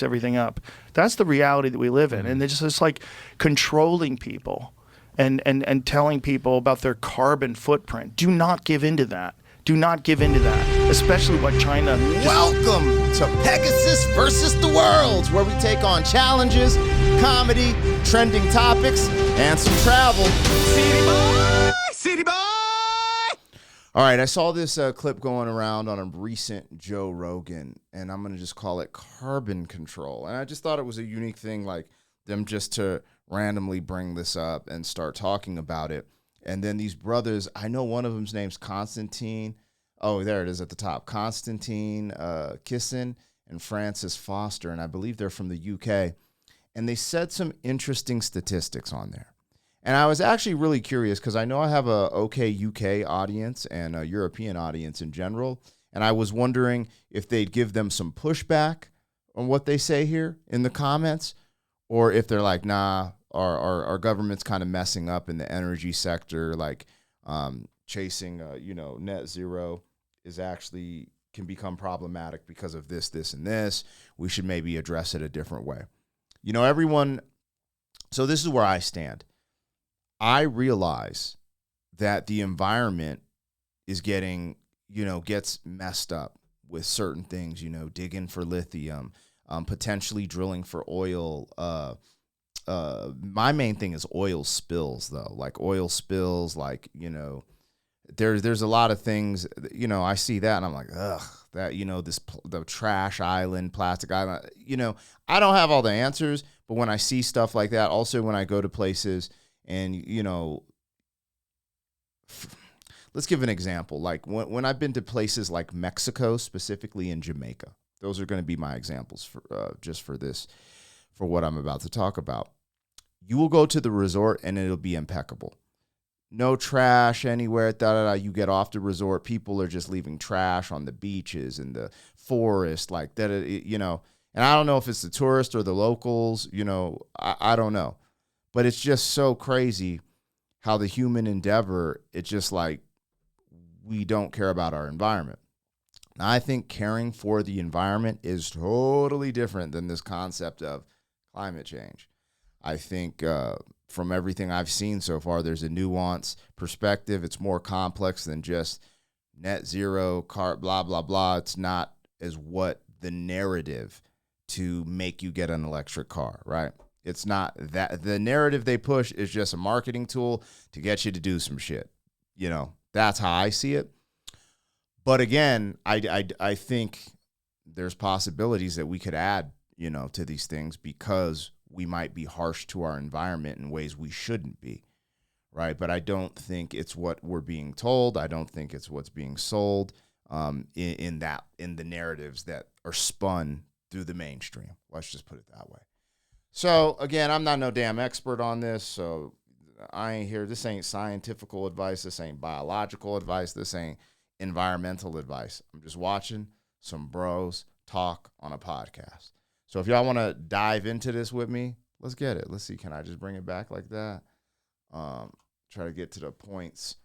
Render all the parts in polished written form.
everything up. That's the reality that we live in. And it's like controlling people and telling people about their carbon footprint. Do not give into that. Do not give into that, especially what China. Welcome to Pegasus versus the Worlds, where we take on challenges, comedy, trending topics, and some travel. City boy! City boy! All right, I saw this clip going around on a recent Joe Rogan, and I'm going to just call it carbon control. And I just thought it was a unique thing, like them just to randomly bring this up and start talking about it. And then these brothers, I know one of them's name's Constantine. Oh, there it is at the top. Constantine Kissin and Francis Foster, and I believe they're from the UK. And they said some interesting statistics on there. And I was actually really curious because I know I have a OK UK audience and a European audience in general. And I was wondering if they'd give them some pushback on what they say here in the comments, or if they're like, nah, our government's kind of messing up in the energy sector, like chasing, net zero is actually can become problematic because of this, and this. We should maybe address it a different way. Everyone. So this is where I stand. I realize that the environment is getting, gets messed up with certain things, digging for lithium, potentially drilling for oil. My main thing is oil spills, though, like oil spills, like, there's a lot of things, I see that and I'm like, ugh, that, the trash island, plastic island, I don't have all the answers, but when I see stuff like that, also when I go to places and, let's give an example. Like when I've been to places like Mexico, specifically in Jamaica, those are going to be my examples for just for this, for what I'm about to talk about. You will go to the resort and it'll be impeccable. No trash anywhere. You get off the resort, people are just leaving trash on the beaches and the forest, like that. And I don't know if it's the tourists or the locals. I don't know, but it's just so crazy how the human endeavor. It's just like we don't care about our environment. Now, I think caring for the environment is totally different than this concept of climate change. I think from everything I've seen so far, there's a nuanced perspective. It's more complex than just net zero, blah, blah, blah. It's not as what the narrative to make you get an electric car, right? It's not that. The narrative they push is just a marketing tool to get you to do some shit. That's how I see it. But again, I think there's possibilities that we could add, to these things because we might be harsh to our environment in ways we shouldn't be, right? But I don't think it's what we're being told. I don't think it's what's being sold in the narratives that are spun through the mainstream. Let's just put it that way. So again, I'm not no damn expert on this, so I ain't here. This ain't scientifical advice. This ain't biological advice. This ain't environmental advice. I'm just watching some bros talk on a podcast. So if y'all want to dive into this with me, let's get it. Let's see. Can I just bring it back like that? Try to get to the points.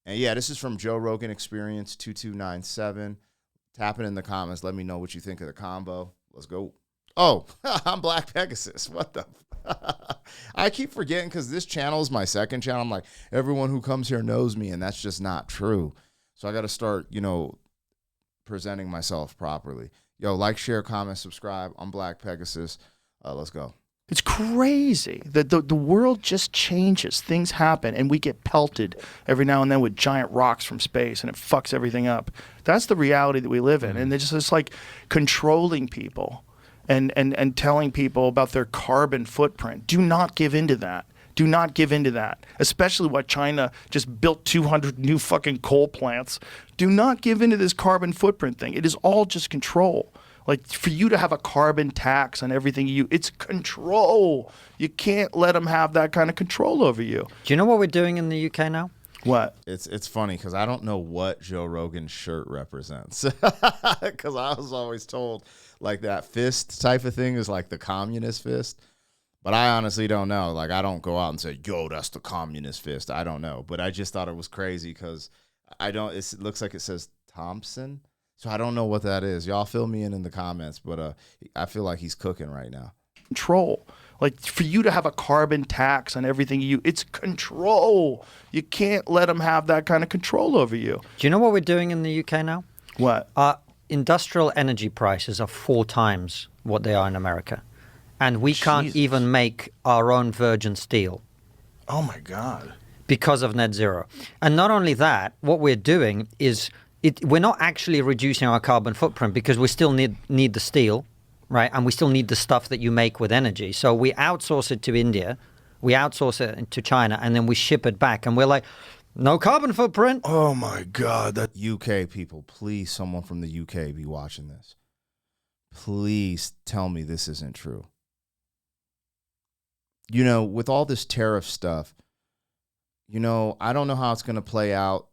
And yeah, this is from Joe Rogan Experience 2297. Tap it in the comments. Let me know what you think of the combo. Let's go. Oh, I'm Black Pegasus. What the? I keep forgetting because this channel is my second channel. I'm like, everyone who comes here knows me, and that's just not true. So I got to start, presenting myself properly. Yo, like, share, comment, subscribe. I'm Black Pegasus. Let's go. It's crazy that the world just changes. Things happen, and we get pelted every now and then with giant rocks from space, and it fucks everything up. That's the reality that we live in. And it's like controlling people and telling people about their carbon footprint. Do not give into that. Do not give into that, especially what China just built 200 new fucking coal plants. Do not give into this carbon footprint thing. It is all just control. Like, for you to have a carbon tax on everything it's control. You can't let them have that kind of control over you. Do you know what we're doing in the UK now? What? It's funny because I don't know what Joe Rogan's shirt represents. Because I was always told like that fist type of thing is like the communist fist. But I honestly don't know. Like, I don't go out and say, yo, that's the communist fist. I don't know. But I just thought it was crazy because it looks like it says Thompson. So I don't know what that is. Y'all fill me in the comments, but I feel like he's cooking right now. Control. Like for you to have a carbon tax on everything it's control. You can't let them have that kind of control over you. Do you know what we're doing in the UK now? What? Our industrial energy prices are 4 times what they are in America. And we can't Jesus. even make our own virgin steel Oh my God. because of net zero. And not only that, what we're doing is we're not actually reducing our carbon footprint because we still need the steel, right? And we still need the stuff that you make with energy. So we outsource it to India, we outsource it to China, and then we ship it back. And we're like, no carbon footprint. Oh my God. That UK people, please, someone from the UK be watching this. Please tell me this isn't true. You know, with all this tariff stuff, you know, I don't know how it's going to play out.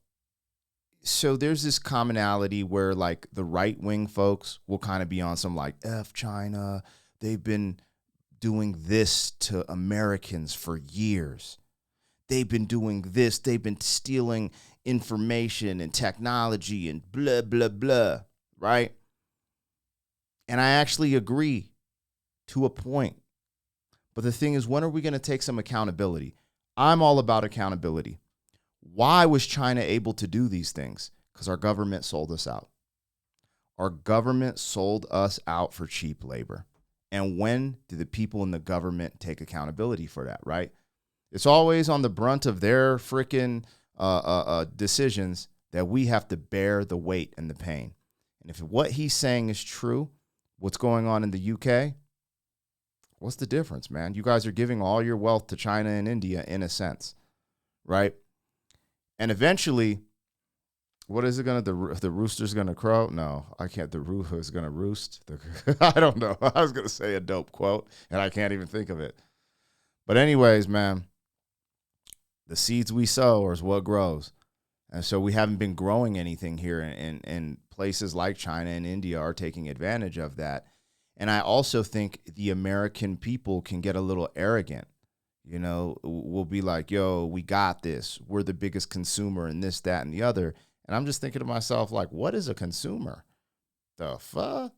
So there's this commonality where like the right wing folks will kind of be on some like F China. They've been doing this to Americans for years. They've been doing this. They've been stealing information and technology and blah, blah, blah. Right. And I actually agree to a point. But the thing is, when are we going to take some accountability? I'm all about accountability. Why was China able to do these things? Because our government sold us out. Our government sold us out for cheap labor. And when do the people in the government take accountability for that, right? It's always on the brunt of their freaking decisions that we have to bear the weight and the pain. And if what he's saying is true, what's going on in the UK, what's the difference, man? You guys are giving all your wealth to China and India in a sense, right? And eventually, what is it going to, the rooster's going to crow? No, I can't. The rooster is going to roost. I don't know. I was going to say a dope quote, and I can't even think of it. But anyways, man, the seeds we sow is what grows. And so we haven't been growing anything here, and places like China and India are taking advantage of that. And I also think the American people can get a little arrogant. You know, we'll be like, yo, we got this. We're the biggest consumer and this, that, and the other. And I'm just thinking to myself, like, what is a consumer? The fuck?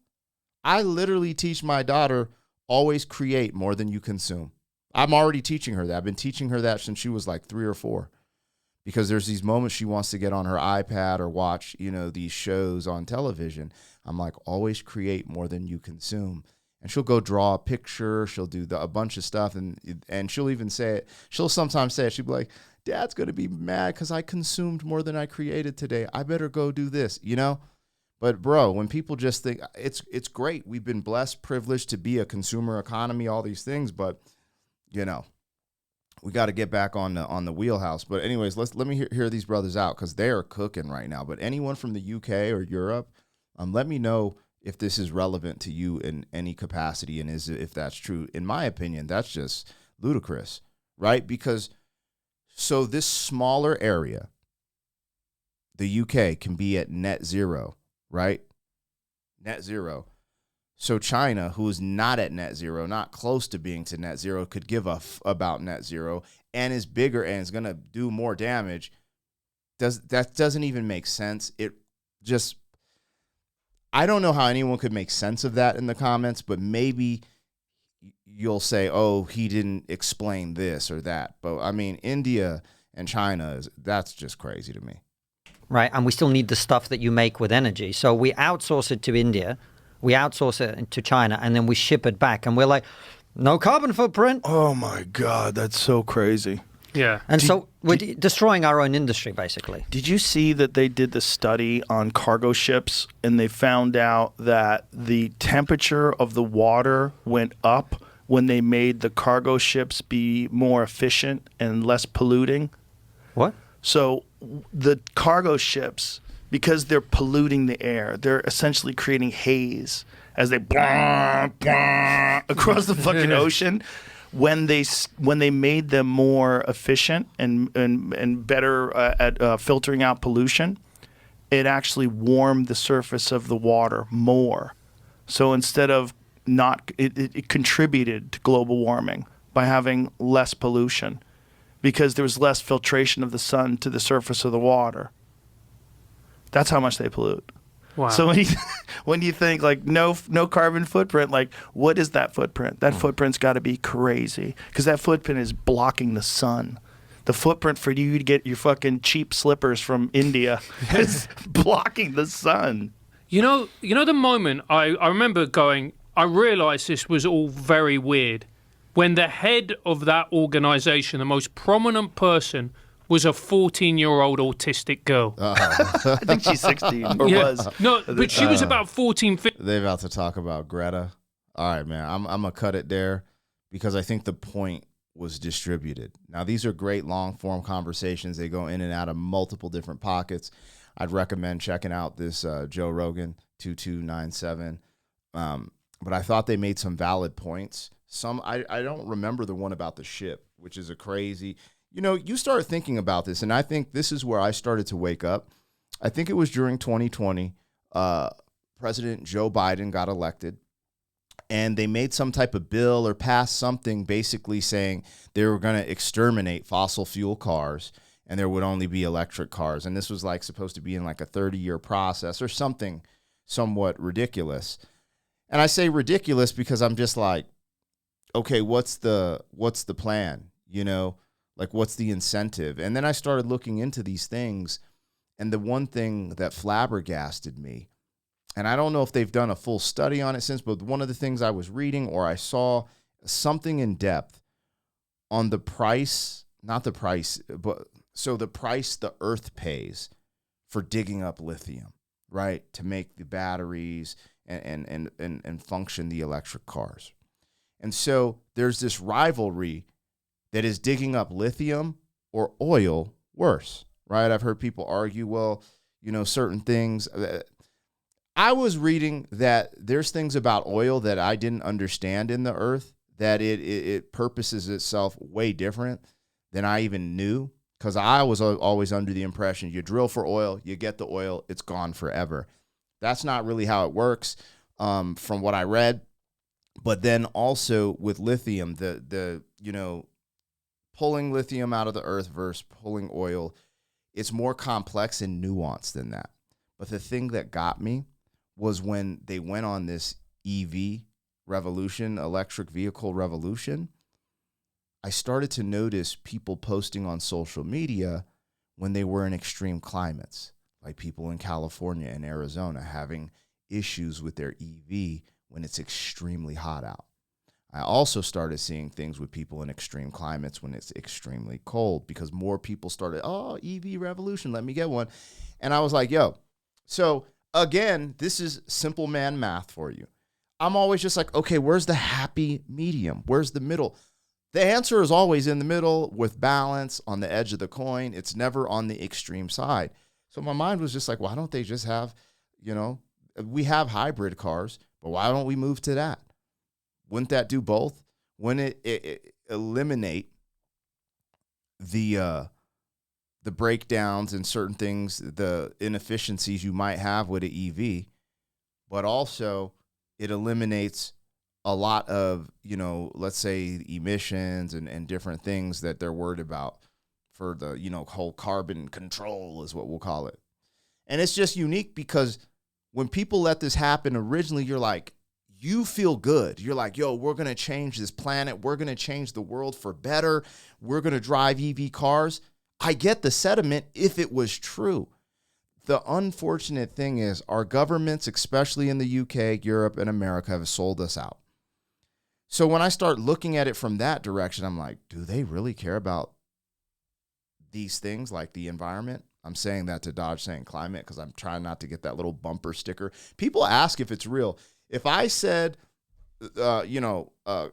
I literally teach my daughter, always create more than you consume. I'm already teaching her that. I've been teaching her that since she was like 3 or 4. Because there's these moments she wants to get on her iPad or watch, you know, these shows on television. I'm like, always create more than you consume. And she'll go draw a picture. She'll do a bunch of stuff. And she'll even say it. She'll sometimes say it. She'll be like, Dad's going to be mad because I consumed more than I created today. I better go do this, you know? But, bro, when people just think, it's great. We've been blessed, privileged to be a consumer economy, all these things. But, you know, we got to get back on the wheelhouse. But anyways, let me hear these brothers out because they are cooking right now. But anyone from the UK or Europe, let me know if this is relevant to you in any capacity and if that's true. In my opinion, that's just ludicrous, right? Because so this smaller area, the UK, can be at net zero, right? Net zero. So China, who is not at net zero, not close to being to net zero, could give about net zero and is bigger and is going to do more damage. That doesn't even make sense. It just, I don't know how anyone could make sense of that in the comments, but maybe you'll say, oh, he didn't explain this or that. But I mean, India and China, that's just crazy to me. Right, and we still need the stuff that you make with energy. So we outsource it to India, we outsource it to China, and then we ship it back. And we're like, no carbon footprint. Oh my God, that's so crazy. Yeah. And so we're destroying our own industry, basically. Did you see that they did the study on cargo ships and they found out that the temperature of the water went up when they made the cargo ships be more efficient and less polluting? What? So the cargo ships, because they're polluting the air, they're essentially creating haze as they across the fucking ocean. When they made them more efficient and better at filtering out pollution, it actually warmed the surface of the water more. So instead of it contributed to global warming by having less pollution because there was less filtration of the sun to the surface of the water. That's how much they pollute. Wow. So when you think like no carbon footprint, like what is that footprint? That footprint's got to be crazy because that footprint is blocking the sun. The footprint for you to get your fucking cheap slippers from India is blocking the sun. You know the moment I remember going, I realized this was all very weird when the head of that organization, the most prominent person, was a 14-year-old autistic girl. I think she's 16 or was. No, but she was about 14, 15. They're about to talk about Greta. All right, man. I'm gonna cut it there because I think the point was distributed. Now, these are great long-form conversations. They go in and out of multiple different pockets. I'd recommend checking out this Joe Rogan 2297. But I thought they made some valid points. I don't remember the one about the ship, which is a crazy. You know, you start thinking about this, and I think this is where I started to wake up. I think it was during 2020. President Joe Biden got elected, and they made some type of bill or passed something basically saying they were going to exterminate fossil fuel cars, and there would only be electric cars. And this was like supposed to be in like a 30-year process or something somewhat ridiculous. And I say ridiculous because I'm just like, okay, what's the plan? You know? Like, what's the incentive? And then I started looking into these things, and the one thing that flabbergasted me, and I don't know if they've done a full study on it since, but one of the things I was reading or I saw something in depth on the price, not the price, but so the price the Earth pays for digging up lithium, right, to make the batteries and function the electric cars. And so there's this rivalry that is digging up lithium or oil worse, right? I've heard people argue, well, you know, certain things. I was reading that there's things about oil that I didn't understand in the earth, that it purposes itself way different than I even knew, because I was always under the impression you drill for oil, you get the oil, it's gone forever. That's not really how it works from what I read. But then also with lithium, the you know, pulling lithium out of the earth versus pulling oil, it's more complex and nuanced than that. But the thing that got me was when they went on this EV revolution, electric vehicle revolution, I started to notice people posting on social media when they were in extreme climates, like people in California and Arizona having issues with their EV when it's extremely hot out. I also started seeing things with people in extreme climates when it's extremely cold, because more people started, oh, EV revolution, let me get one. And I was like, yo, so again, this is simple man math for you. I'm always just like, okay, where's the happy medium? Where's the middle? The answer is always in the middle with balance on the edge of the coin. It's never on the extreme side. So my mind was just like, why don't they just have, you know, we have hybrid cars, but why don't we move to that? Wouldn't that do both? Wouldn't it eliminate the breakdowns and certain things, the inefficiencies you might have with an EV, but also it eliminates a lot of, you know, let's say emissions and different things that they're worried about for the, you know, whole carbon control is what we'll call it. And it's just unique because when people let this happen originally, you're like, you feel good. You're like, yo, we're going to change this planet. We're going to change the world for better. We're going to drive EV cars. I get the sentiment if it was true. The unfortunate thing is our governments, especially in the UK, Europe, and America, have sold us out. So when I start looking at it from that direction, I'm like, do they really care about these things like the environment? I'm saying that to dodge saying climate because I'm trying not to get that little bumper sticker. People ask if it's real. If I said,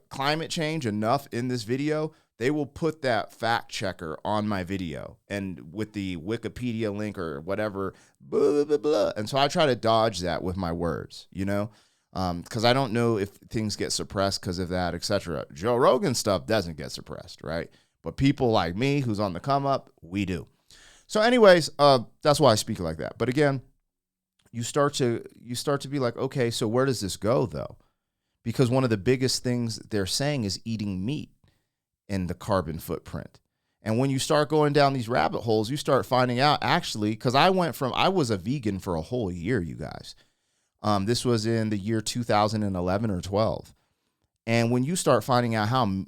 climate change enough in this video, they will put that fact checker on my video and with the Wikipedia link or whatever, blah, blah, blah. And so I try to dodge that with my words, you know, because I don't know if things get suppressed because of that, etc. Joe Rogan stuff doesn't get suppressed, right? But people like me who's on the come up, we do. So anyways, that's why I speak like that. But again, you start to be like, okay, so where does this go though? Because one of the biggest things they're saying is eating meat in the carbon footprint. And when you start going down these rabbit holes, you start finding out actually, because I was a vegan for a whole year, you guys. This was in the year 2011 or 12. And when you start finding out how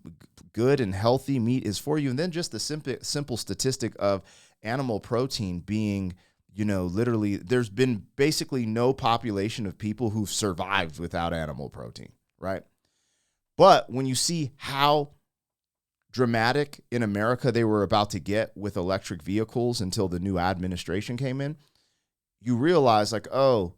good and healthy meat is for you, and then just the simple statistic of animal protein being, literally, there's been basically no population of people who've survived without animal protein, right? But when you see how dramatic in America they were about to get with electric vehicles until the new administration came in, you realize like, oh,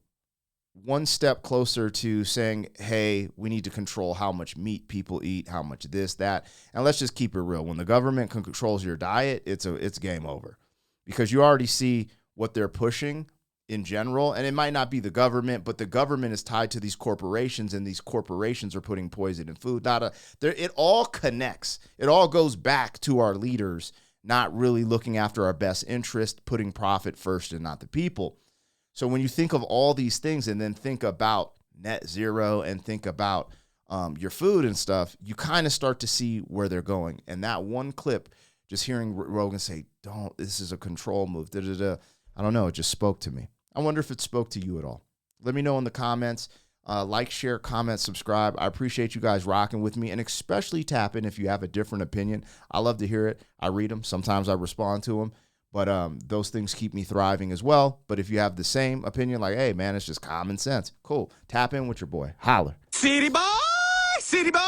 one step closer to saying, hey, we need to control how much meat people eat, how much this, that. And let's just keep it real. When the government controls your diet, it's game over, because you already see what they're pushing in general. And it might not be the government, but the government is tied to these corporations, and these corporations are putting poison in food. It all connects. It all goes back to our leaders not really looking after our best interest, putting profit first and not the people. So when you think of all these things and then think about net zero and think about your food and stuff, you kind of start to see where they're going. And that one clip, just hearing Rogan say, this is a control move, I don't know, it just spoke to me. I wonder if it spoke to you at all. Let me know in the comments. Like, share, comment, subscribe. I appreciate you guys rocking with me, and especially tap in if you have a different opinion. I love to hear it. I read them. Sometimes I respond to them. But those things keep me thriving as well. But if you have the same opinion, like, hey, man, it's just common sense. Cool. Tap in with your boy. Holler. City boy, city boy.